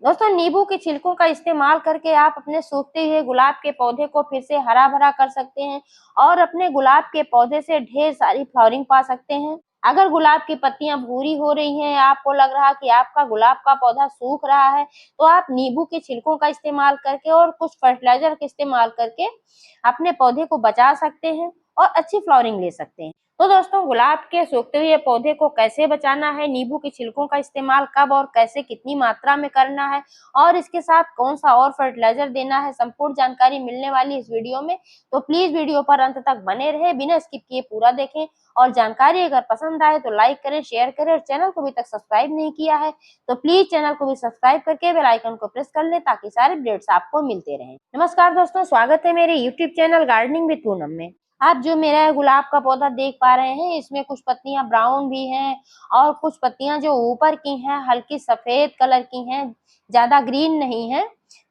दोस्तों, नींबू के छिलकों का इस्तेमाल करके आप अपने सूखते हुए गुलाब के पौधे को फिर से हरा भरा कर सकते हैं और अपने गुलाब के पौधे से ढेर सारी फ्लावरिंग पा सकते हैं। अगर गुलाब की पत्तियां भूरी हो रही हैं, आपको लग रहा कि आपका गुलाब का पौधा सूख रहा है, तो आप नींबू के छिलकों का इस्तेमाल करके और कुछ फर्टिलाइजर का इस्तेमाल करके अपने पौधे को बचा सकते हैं और अच्छी फ्लावरिंग ले सकते हैं। तो दोस्तों, गुलाब के सूखते हुए पौधे को कैसे बचाना है, नींबू के छिलकों का इस्तेमाल कब और कैसे कितनी मात्रा में करना है और इसके साथ कौन सा और फर्टिलाइजर देना है, संपूर्ण जानकारी मिलने वाली इस वीडियो में। तो प्लीज वीडियो पर अंत तक बने रहे, बिना स्किप किए पूरा देखें और जानकारी अगर पसंद आए तो लाइक करें, शेयर करें और चैनल को अभी तक सब्सक्राइब नहीं किया है तो प्लीज चैनल को भी सब्सक्राइब करके बेल आइकन को प्रेस कर लें ताकि सारे अपडेट्स आपको मिलते रहें। नमस्कार दोस्तों, स्वागत है मेरे YouTube channel gardening with Poonam में। आप जो मेरा गुलाब का पौधा देख पा रहे हैं, इसमें कुछ पत्तियां ब्राउन भी हैं और कुछ पत्तियां जो ऊपर की हैं हल्की सफेद कलर की हैं, ज्यादा ग्रीन नहीं है।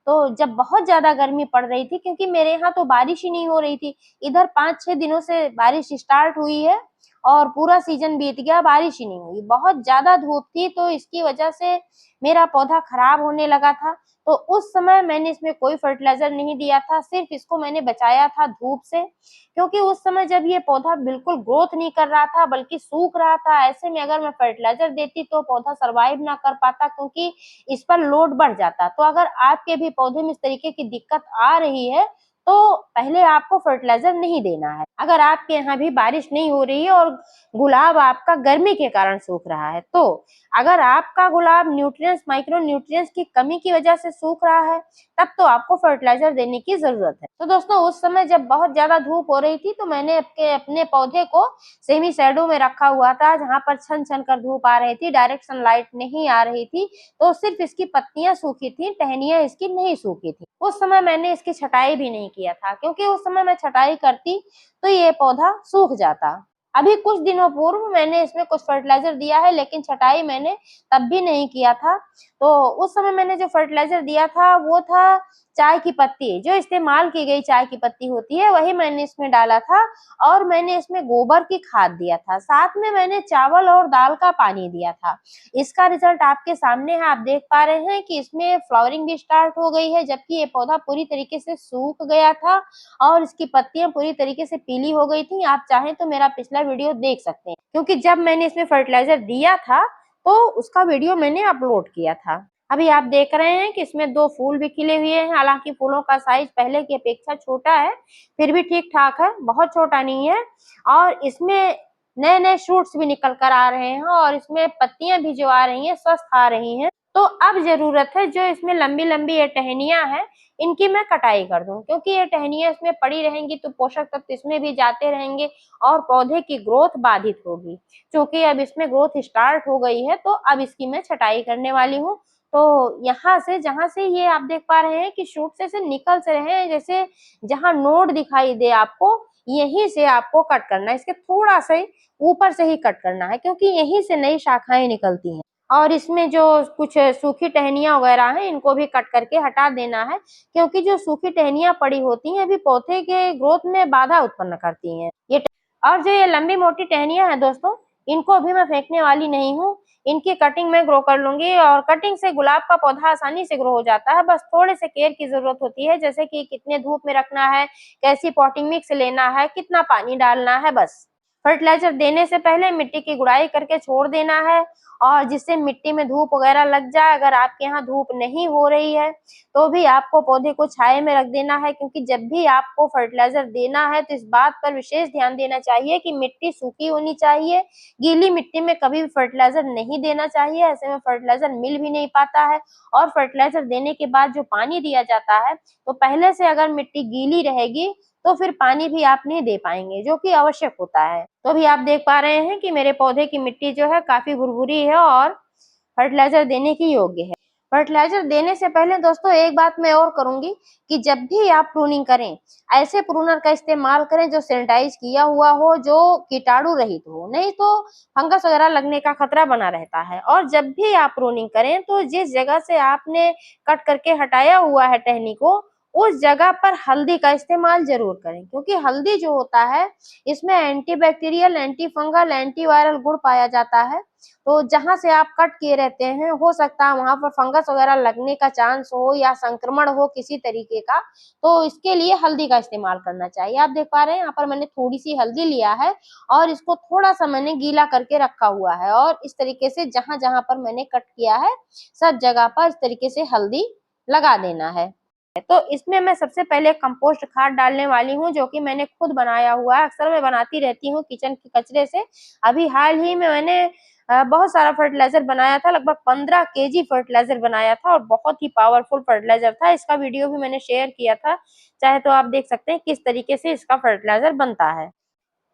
तो जब बहुत ज्यादा गर्मी पड़ रही थी, क्योंकि मेरे यहाँ तो बारिश ही नहीं हो रही थी, इधर 5-6 दिनों से बारिश स्टार्ट हुई है और पूरा सीजन बीत गया, बारिश ही नहीं हुई, बहुत ज्यादा धूप थी, तो इसकी वजह से मेरा पौधा खराब होने लगा था। तो उस समय मैंने इसमें कोई फर्टिलाइजर नहीं दिया था, सिर्फ इसको मैंने बचाया था धूप से, क्योंकि उस समय जब ये पौधा बिल्कुल ग्रोथ नहीं कर रहा था बल्कि सूख रहा था। ऐसे में अगर मैं फर्टिलाइजर देती तो पौधा सरवाइव ना कर पाता, क्योंकि इस पर लोड बढ़ जाता। तो अगर आपके भी पौधे में इस तरीके की दिक्कत आ रही है तो पहले आपको फर्टिलाइजर नहीं देना है। अगर आपके यहाँ भी बारिश नहीं हो रही है और गुलाब आपका गर्मी के कारण सूख रहा है, तो अगर आपका गुलाब न्यूट्रिएंट्स, माइक्रो न्यूट्रिएंट्स की कमी की वजह से सूख रहा है, तब तो आपको फर्टिलाइजर देने की जरूरत है। तो दोस्तों, उस समय जब बहुत ज्यादा धूप हो रही थी तो मैंने अपने पौधे को सेमी शैडो में रखा हुआ था, जहां पर छन छन कर धूप आ रही थी, डायरेक्ट सनलाइट नहीं आ रही थी। तो सिर्फ इसकी पत्तियां सूखी थी, टहनियां इसकी नहीं सूखी थी। उस समय मैंने इसकी छटाई भी नहीं किया था, क्योंकि उस समय मैं छटाई करती तो ये पौधा सूख जाता। अभी कुछ दिनों पूर्व मैंने इसमें कुछ फर्टिलाइजर दिया है, लेकिन छटाई मैंने तब भी नहीं किया था। तो उस समय मैंने जो फर्टिलाइजर दिया था वो था चाय की पत्ती, जो इस्तेमाल की गई चाय की पत्ती होती है, वही मैंने इसमें डाला था और मैंने इसमें गोबर की खाद दिया था। साथ में मैंने चावल और दाल का पानी दिया था। इसका रिजल्ट आपके सामने है, आप देख पा रहे हैं कि इसमें फ्लावरिंग भी स्टार्ट हो गई है, जबकि ये पौधा पूरी तरीके से सूख गया था और इसकी पत्तियां पूरी तरीके से पीली हो गई थी। आप चाहें तो मेरा पिछला वीडियो देख सकते हैं, क्योंकि जब मैंने इसमें फर्टिलाइजर दिया था तो उसका वीडियो मैंने अपलोड किया था। अभी आप देख रहे हैं कि इसमें 2 फूल भी खिले हुए हैं। हालांकि फूलों का साइज पहले की अपेक्षा छोटा है, फिर भी ठीक ठाक है, बहुत छोटा नहीं है। और इसमें नए नए शूट्स भी निकल कर आ रहे हैं और इसमें पत्तियां भी जो आ रही हैं स्वस्थ आ रही हैं। तो अब जरूरत है जो इसमें लंबी लंबी ये टहनियां हैं, इनकी मैं कटाई कर दूं, क्योंकि ये टहनियां इसमें पड़ी रहेंगी तो पोषक तत्व इसमें भी जाते रहेंगे और पौधे की ग्रोथ बाधित होगी। क्योंकि अब इसमें ग्रोथ स्टार्ट हो गई है तो अब इसकी मैं छटाई करने वाली हूँ। तो यहाँ से, जहां से ये आप देख पा रहे हैं कि शूट से निकल से रहे हैं, जैसे जहां नोड दिखाई दे आपको, यहीं से आपको कट करना है, इसके थोड़ा सा ऊपर से ही कट करना है, क्योंकि यहीं से नई शाखाएं निकलती हैं। और इसमें जो कुछ सूखी टहनियां वगैरह हैं, इनको भी कट करके हटा देना है, क्योंकि जो सूखी टहनियां पड़ी होती हैं अभी पौधे के ग्रोथ में बाधा उत्पन्न करती हैं ये। और जो ये लंबी मोटी टहनियां हैं दोस्तों, इनको अभी मैं फेंकने वाली नहीं हूँ, इनकी कटिंग मैं ग्रो कर लूंगी। और कटिंग से गुलाब का पौधा आसानी से ग्रो हो जाता है, बस थोड़े से केयर की जरूरत होती है, जैसे कि कितने धूप में रखना है, कैसी पॉटिंग मिक्स लेना है, कितना पानी डालना है। बस फर्टिलाइजर देने से पहले मिट्टी की गुड़ाई करके छोड़ देना है, और जिससे मिट्टी में धूप वगैरह लग जाए। अगर आपके यहाँ धूप नहीं हो रही है तो भी आपको पौधे को छाए में रख देना है, क्योंकि जब भी आपको फर्टिलाइजर देना है तो इस बात पर विशेष ध्यान देना चाहिए कि मिट्टी सूखी होनी चाहिए। गीली मिट्टी में कभी भी फर्टिलाइजर नहीं देना चाहिए, ऐसे में फर्टिलाइजर मिल भी नहीं पाता है। और फर्टिलाइजर देने के बाद जो पानी दिया जाता है, तो पहले से अगर मिट्टी गीली रहेगी तो फिर पानी भी आप नहीं दे पाएंगे, जो कि आवश्यक होता है। तो भी आप देख पा रहे हैं कि मेरे पौधे की मिट्टी जो है काफी भुरभुरी है और फर्टिलाइजर देने की योग्य है। फर्टिलाइजर देने से पहले दोस्तों एक बात मैं और करूंगी कि जब भी आप प्रूनिंग करें, ऐसे प्रूनर का इस्तेमाल करें जो सैनिटाइज किया हुआ हो, जो कीटाणु रहित हो, नहीं तो फंगस वगैरह लगने का खतरा बना रहता है। और जब भी आप प्रूनिंग करें तो जिस जगह से आपने कट करके हटाया हुआ है टहनी को, उस जगह पर हल्दी का इस्तेमाल जरूर करें, क्योंकि हल्दी जो होता है इसमें एंटीबैक्टीरियल, एंटी फंगल, एंटीवायरल गुण पाया जाता है। तो जहां से आप कट किए रहते हैं हो सकता है वहां पर फंगस वगैरह लगने का चांस हो या संक्रमण हो किसी तरीके का, तो इसके लिए हल्दी का इस्तेमाल करना चाहिए। आप देख पा रहे हैं यहाँ पर मैंने थोड़ी सी हल्दी लिया है और इसको थोड़ा सा मैंने गीला करके रखा हुआ है और इस तरीके से जहां जहां पर मैंने कट किया है सब जगह पर इस तरीके से हल्दी लगा देना है। तो इसमें मैं सबसे पहले कंपोस्ट खाद डालने वाली हूँ जो कि मैंने खुद बनाया हुआ है। अक्सर मैं बनाती रहती हूँ किचन के कचरे से। अभी हाल ही में मैंने बहुत सारा फर्टिलाइजर बनाया था, लगभग 15 केजी फर्टिलाइजर बनाया था और बहुत ही पावरफुल फर्टिलाइजर था। इसका वीडियो भी मैंने शेयर किया था, चाहे तो आप देख सकते हैं किस तरीके से इसका फर्टिलाइजर बनता है।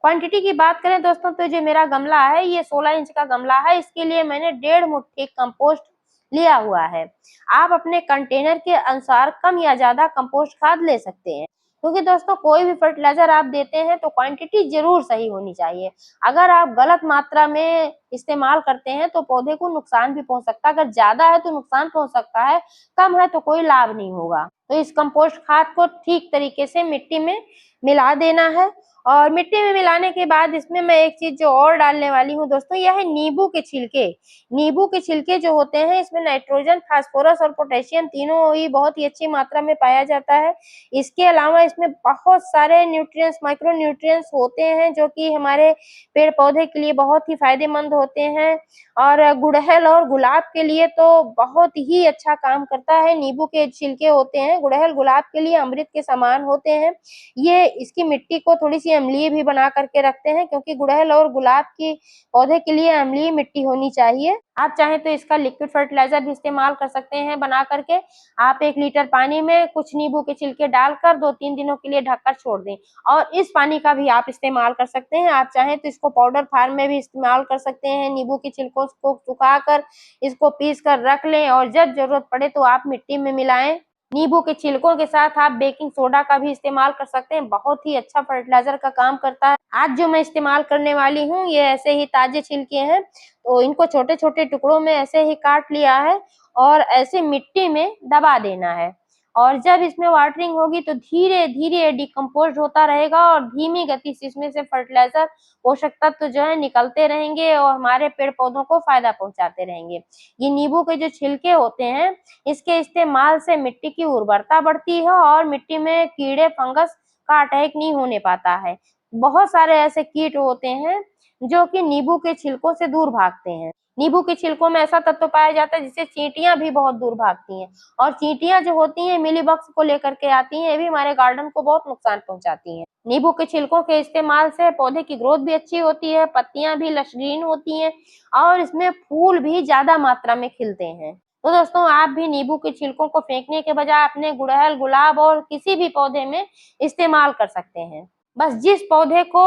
क्वांटिटी की बात करें दोस्तों तो जो मेरा गमला है ये 16 इंच का गमला है। इसके लिए मैंने 1.5 मुट्ठी कंपोस्ट लिया हुआ है। आप अपने कंटेनर के अनुसार कम या ज्यादा कंपोस्ट खाद ले सकते हैं, क्योंकि दोस्तों कोई भी फर्टिलाइजर आप देते हैं तो क्वांटिटी जरूर सही होनी चाहिए। अगर आप गलत मात्रा में इस्तेमाल करते हैं तो पौधे को नुकसान भी पहुंच सकता है। अगर ज्यादा है तो नुकसान पहुंच सकता है, कम है तो कोई लाभ नहीं होगा। तो इस कंपोस्ट खाद को ठीक तरीके से मिट्टी में मिला देना है और मिट्टी में मिलाने के बाद इसमें मैं एक चीज जो और डालने वाली हूँ दोस्तों, यह है नींबू के छिलके। नींबू के छिलके जो होते हैं इसमें नाइट्रोजन, फास्फोरस और पोटेशियम तीनों ही बहुत ही अच्छी मात्रा में पाया जाता है। इसके अलावा इसमें बहुत सारे न्यूट्रिएंट्स, माइक्रो न्यूट्रिएंट्स होते हैं जो कि हमारे पेड़ पौधे के लिए बहुत ही फायदेमंद होते हैं और गुड़हल और गुलाब के लिए तो बहुत ही अच्छा काम करता है। नींबू के छिलके होते हैं गुड़हल गुलाब के लिए अमृत के समान होते हैं। ये इसकी मिट्टी को थोड़ी सी अम्लीय भी बना करके रखते हैं, क्योंकि गुड़हल और गुलाब की पौधे के लिए अम्लीय मिट्टी होनी चाहिए। आप चाहें तो इसका लिक्विड फर्टिलाइजर भी इस्तेमाल कर सकते हैं बना करके। आप 1 लीटर पानी में कुछ नींबू के छिलके डालकर 2-3 दिनों के लिए ढककर छोड़ दें और इस पानी का भी आप इस्तेमाल कर सकते हैं। आप चाहें तो इसको पाउडर फॉर्म में भी इस्तेमाल कर सकते हैं। नींबू के छिलकों को सुखाकर इसको पीस कर रख लें और जब जरूरत पड़े तो आप मिट्टी में मिलाएं। नींबू के छिलकों के साथ आप बेकिंग सोडा का भी इस्तेमाल कर सकते हैं, बहुत ही अच्छा फर्टिलाइजर का काम करता है। आज जो मैं इस्तेमाल करने वाली हूँ ये ऐसे ही ताजे छिलके हैं, तो इनको छोटे छोटे टुकड़ों में ऐसे ही काट लिया है और ऐसे मिट्टी में दबा देना है और जब इसमें वाटरिंग होगी तो धीरे धीरे डिकम्पोज होता रहेगा और धीमी गति से इसमें से फर्टिलाइजर पोषक तत्व जो है निकलते रहेंगे और हमारे पेड़ पौधों को फायदा पहुंचाते रहेंगे। ये नींबू के जो छिलके होते हैं इसके इस्तेमाल से मिट्टी की उर्वरता बढ़ती है और मिट्टी में कीड़े फंगस का अटैक नहीं होने पाता है। बहुत सारे ऐसे कीट होते हैं जो कि नींबू के छिलकों से दूर भागते हैं। नींबू के छिलकों में ऐसा तत्व पाया जाता है जिससे चींटियां भी बहुत दूर भागती हैं और चींटियां जो होती हैं मिलीबग्स को लेकर के आती हैं, ये भी हमारे गार्डन को बहुत नुकसान पहुंचाती हैं। नींबू के छिलकों के इस्तेमाल से पौधे की ग्रोथ भी अच्छी होती है, पत्तियां भी लशग्रीन होती हैं और इसमें फूल भी ज्यादा मात्रा में खिलते हैं। तो दोस्तों आप भी नींबू के छिलकों को फेंकने के बजाय अपने गुड़हल, गुलाब और किसी भी पौधे में इस्तेमाल कर सकते हैं। बस जिस पौधे को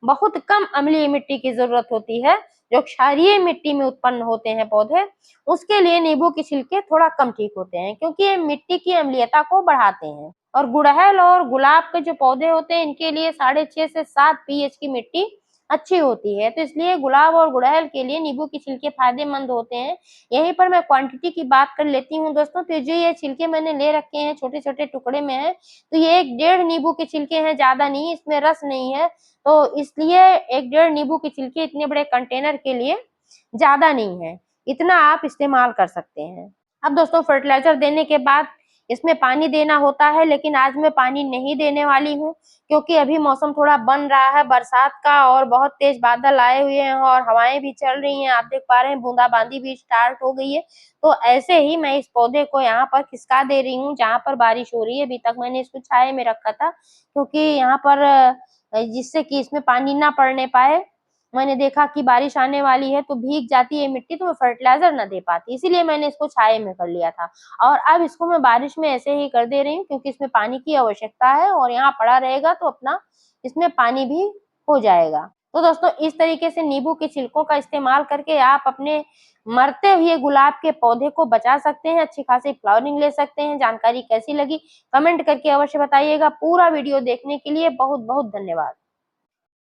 बहुत कम अम्लीय मिट्टी की जरूरत होती है, जो क्षारीय मिट्टी में उत्पन्न होते हैं पौधे, उसके लिए नींबू के छिलके थोड़ा कम ठीक होते हैं, क्योंकि ये मिट्टी की अम्लीयता को बढ़ाते हैं। और गुड़हल और गुलाब के जो पौधे होते हैं इनके लिए 6.5 से 7 पीएच की मिट्टी अच्छी होती है, तो इसलिए गुलाब और गुड़हल के लिए नींबू के छिलके फायदेमंद होते हैं। यहीं पर मैं क्वांटिटी की बात कर लेती हूँ दोस्तों, तो जो ये छिलके मैंने ले रखे हैं छोटे छोटे टुकड़े में है, तो ये 1-1.5 नींबू के छिलके हैं, ज्यादा नहीं, इसमें रस नहीं है, तो इसलिए 1-1.5 नींबू के छिलके इतने बड़े कंटेनर के लिए ज्यादा नहीं है, इतना आप इस्तेमाल कर सकते हैं। अब दोस्तों फर्टिलाइजर देने के बाद इसमें पानी देना होता है, लेकिन आज मैं पानी नहीं देने वाली हूँ, क्योंकि अभी मौसम थोड़ा बन रहा है बरसात का और बहुत तेज बादल आए हुए हैं और हवाएं भी चल रही हैं। आप देख पा रहे हैं बूंदाबांदी भी स्टार्ट हो गई है। तो ऐसे ही मैं इस पौधे को यहाँ पर खिसका दे रही हूँ जहाँ पर बारिश हो रही है। अभी तक मैंने इसको छाये में रखा था, क्योंकि यहाँ पर जिससे कि इसमें पानी ना पड़ने पाए। मैंने देखा कि बारिश आने वाली है तो भीग जाती है मिट्टी, तो मैं फर्टिलाइजर ना दे पाती, इसीलिए मैंने इसको छाये में कर लिया था। और अब इसको मैं बारिश में ऐसे ही कर दे रही हूँ, क्योंकि इसमें पानी की आवश्यकता है और यहाँ पड़ा रहेगा तो अपना इसमें पानी भी हो जाएगा। तो दोस्तों इस तरीके से नींबू के छिलकों का इस्तेमाल करके आप अपने मरते हुए गुलाब के पौधे को बचा सकते हैं, अच्छी खासी फ्लावरिंग ले सकते हैं। जानकारी कैसी लगी कमेंट करके अवश्य बताइएगा। पूरा वीडियो देखने के लिए बहुत बहुत धन्यवाद।